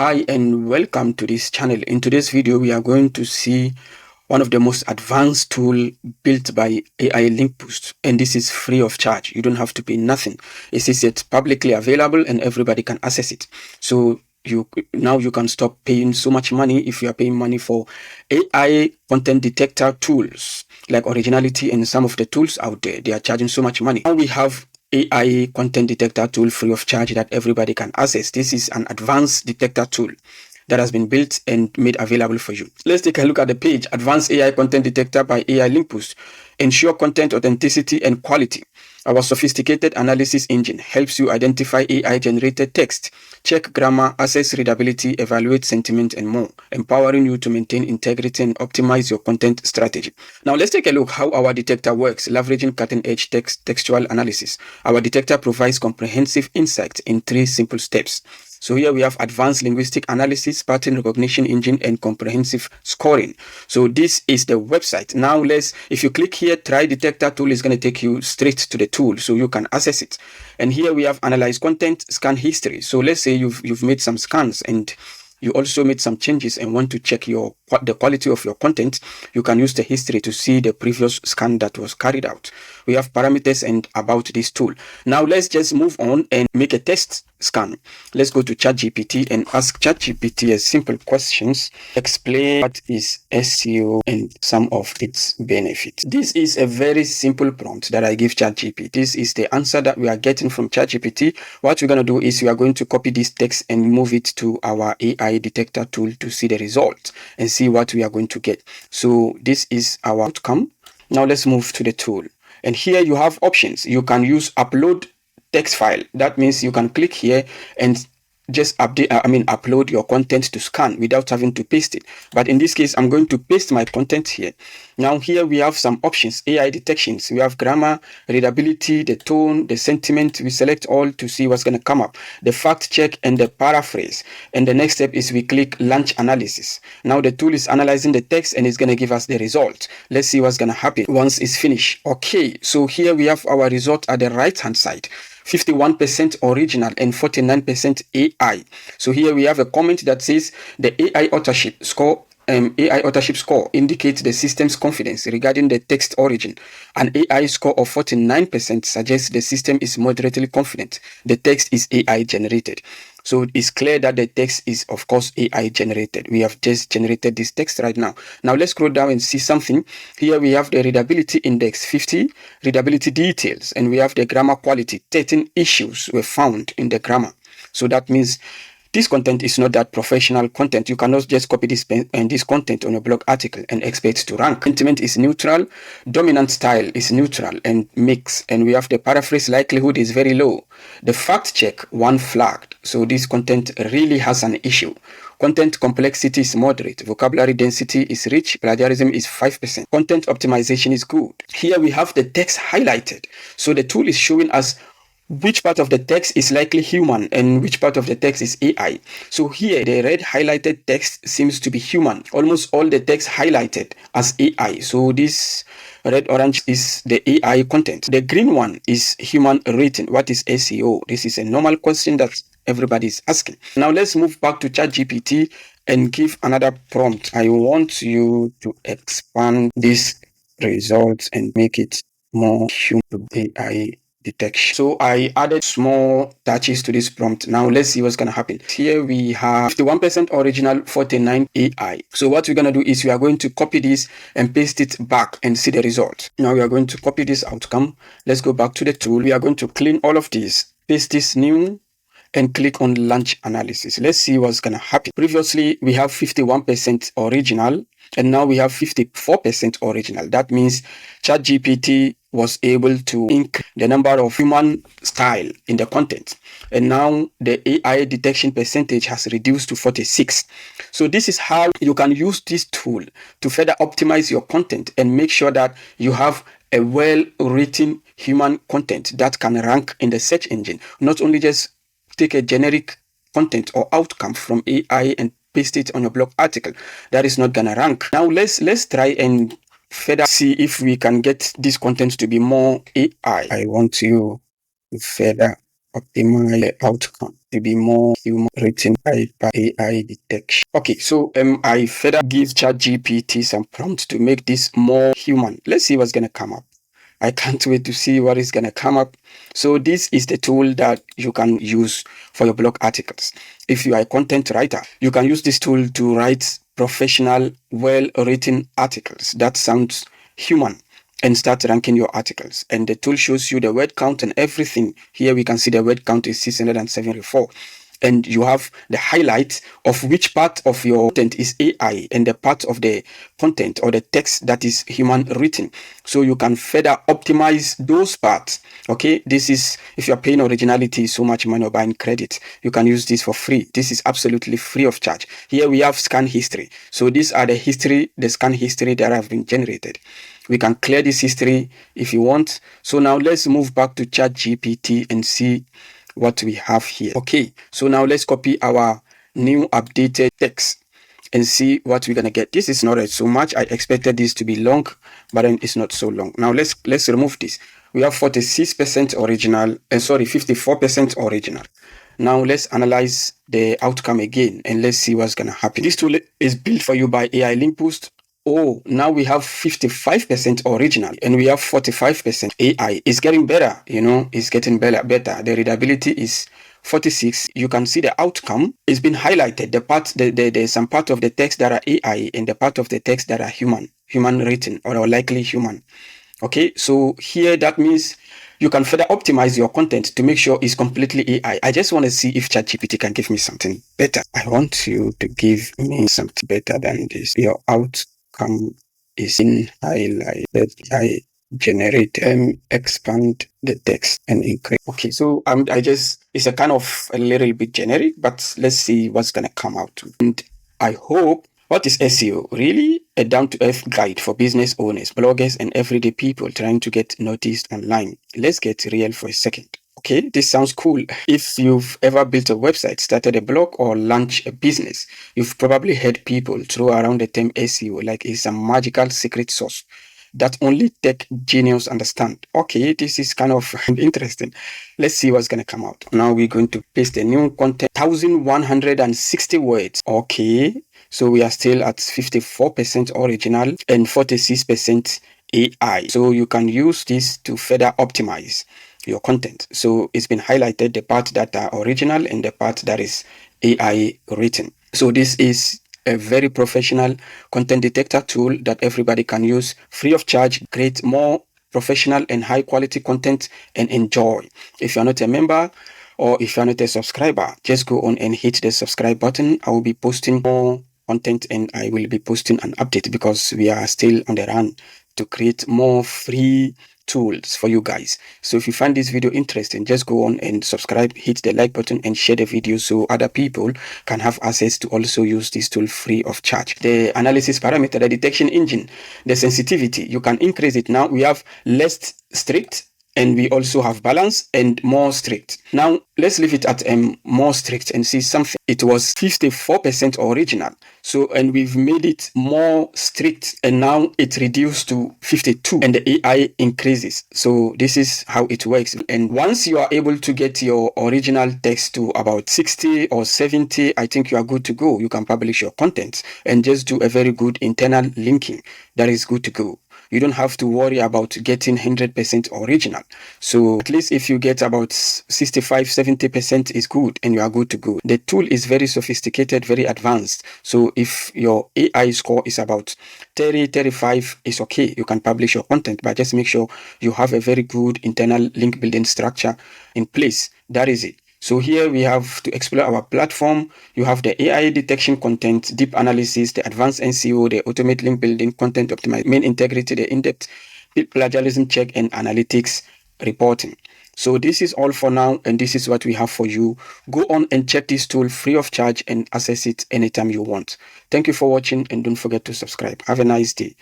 Hi and welcome to this channel. In today's video, we are going to see one of the most advanced tool built by AI Link Boost, and this is free of charge. You don't have to pay nothing. It's publicly available and everybody can access it. So you can stop paying so much money. If you are paying money for AI Content Detector tools like Originality and some of the tools out there, they are charging so much money. Now we have AI Content Detector tool free of charge that everybody can access. This is an advanced detector tool that has been built and made available for you. Let's take a look at the page. Advanced AI Content Detector by AI Link Boost. Ensure content authenticity and quality. Our sophisticated analysis engine helps you identify AI-generated text, check grammar, assess readability, evaluate sentiment, and more, empowering you to maintain integrity and optimize your content strategy. Now, let's take a look how our detector works, leveraging cutting-edge textual analysis. Our detector provides comprehensive insight in 3 simple steps. So here we have advanced linguistic analysis, pattern recognition engine, and comprehensive scoring. So this is the website. Now if you click here, try detector tool is going to take you straight to the tool so you can access it. And here we have analyze content, scan history. So let's say you've made some scans and you also made some changes and want to check the quality of your content. You can use the history to see the previous scan that was carried out. We have parameters and about this tool. Now let's just move on and make a test scan. Let's go to ChatGPT and ask ChatGPT a simple questions. Explain what is SEO and some of its benefits. This is a very simple prompt that I give ChatGPT. This is the answer that we are getting from ChatGPT. What we're going to do is we are going to copy this text and move it to our AI detector tool to see the result and see what we are going to get. So this is our outcome. Now let's move to the tool. And here you have options. You can use upload text file. That means you can click here and just upload your content to scan without having to paste it. But in this case, I'm going to paste my content here. Now here we have some options, AI detections. We have grammar, readability, the tone, the sentiment. We select all to see what's going to come up. The fact check and the paraphrase. And the next step is we click launch analysis. Now the tool is analyzing the text and it's going to give us the result. Let's see what's going to happen once it's finished. Okay, so here we have our result at the right hand side. 51% original and 49% AI. So here we have a comment that says the AI authorship score indicates the system's confidence regarding the text origin. An AI score of 49% suggests the system is moderately confident. The text is AI generated. So it's clear that the text is, of course, AI generated. We have just generated this text right now. Now let's scroll down and see something. Here we have the readability index 50, readability details, and we have the grammar quality. 13 issues were found in the grammar. So that means this content is not that professional content. You cannot just copy this content on a blog article and expect to rank. Sentiment is neutral. Dominant style is neutral and mixed. And we have the paraphrase likelihood is very low. The fact check, 1 flagged. So this content really has an issue. Content complexity is moderate. Vocabulary density is rich. Plagiarism is 5%. Content optimization is good. Here we have the text highlighted. So the tool is showing us which part of the text is likely human and which part of the text is AI. So here the red highlighted text seems to be human. Almost all the text highlighted as AI. So this red orange is the AI content. The green one is human written. What is SEO? This is a normal question that everybody is asking. Now let's move back to ChatGPT and give another prompt. I want you to expand this result and make it more human AI detection. So I added small touches to this prompt. Now let's see what's going to happen. Here we have 51% original, 49 AI. So what we're going to do is we are going to copy this and paste it back and see the result. Now we are going to copy this outcome. Let's go back to the tool. We are going to clean all of this, paste this new, and click on launch analysis. Let's see what's going to happen. Previously, we have 51% original, and now we have 54% original. That means ChatGPT was able to increase the number of human style in the content. And now the AI detection percentage has reduced to 46. So this is how you can use this tool to further optimize your content and make sure that you have a well-written human content that can rank in the search engine. Not only just take a generic content or outcome from AI and paste it on your blog article. That is not gonna rank. Now let's try and further see if we can get this content to be more AI. I want you to further optimize the outcome to be more human written by AI detection. Okay, so I further give ChatGPT some prompts to make this more human. Let's see what's gonna come up. I can't wait to see what is gonna come up. So this is the tool that you can use for your blog articles. If you are a content writer, you can use this tool to write professional, well-written articles that sounds human and start ranking your articles. And the tool shows you the word count and everything. Here we can see the word count is 674. And you have the highlight of which part of your content is AI and the part of the content or the text that is human written. So you can further optimize those parts. Okay, this is if you're paying originality so much money or buying credit, you can use this for free. This is absolutely free of charge. Here we have scan history. So these are the scan history that have been generated. We can clear this history if you want. So now let's move back to ChatGPT and see what we have here. Okay, so now let's copy our new updated text and see what we're gonna get. This is not so much. I expected this to be long, but then it's not so long. Now let's remove this. We have 46% original, and 54% original. Now let's analyze the outcome again and let's see what's gonna happen. This tool is built for you by AI Link Boost. Oh, now we have 55% original and we have 45% AI. It's getting better, it's getting better. The readability is 46. You can see the outcome is been highlighted. There's some part of the text that are AI and the part of the text that are human written or likely human. Okay, so here that means you can further optimize your content to make sure it's completely AI. I just want to see if ChatGPT can give me something better. I want you to give me something better than this. Your outcome is in highlight that I generate expand the text and increase. Okay, so it's a kind of a little bit generic, but let's see what's gonna come out. And I hope. What is SEO? Really? A down-to-earth guide for business owners, bloggers, and everyday people trying to get noticed online. Let's get real for a second. Okay, this sounds cool. If you've ever built a website, started a blog, or launched a business, you've probably heard people throw around the term SEO like it's a magical secret sauce that only tech genius understand. Okay, this is kind of interesting. Let's see what's going to come out. Now we're going to paste the new content, 1,160 words. Okay, so we are still at 54% original and 46% AI. So you can use this to further optimize your content. So it's been highlighted the part that are original and the part that is AI written. So this is a very professional content detector tool that everybody can use free of charge, create more professional and high quality content and enjoy. If you're not a member or if you're not a subscriber, just go on and hit the subscribe button. I will be posting more content and I will be posting an update because we are still on the run to create more free tools for you guys. So if you find this video interesting, just go on and subscribe, hit the like button and share the video so other people can have access to also use this tool free of charge. The analysis parameter, the detection engine, the sensitivity, you can increase it. Now we have less strict and we also have balance and more strict. Now let's leave it at more strict and see something. It was 54% original. So, and we've made it more strict and now it reduced to 52 and the AI increases. So this is how it works. And once you are able to get your original text to about 60 or 70, I think you are good to go. You can publish your content and just do a very good internal linking. That is good to go. You don't have to worry about getting 100% original. So at least if you get about 65, 70% is good and you are good to go. The tool is very sophisticated, very advanced. So if your AI score is about 30, 35, it's okay. You can publish your content, but just make sure you have a very good internal link building structure in place. That is it. So here we have to explore our platform. You have the AI detection content, deep analysis, the advanced NCO, the automate link building, content optimization, main integrity, the in-depth plagiarism check, and analytics reporting. So this is all for now, and this is what we have for you. Go on and check this tool free of charge and access it anytime you want. Thank you for watching, and don't forget to subscribe. Have a nice day.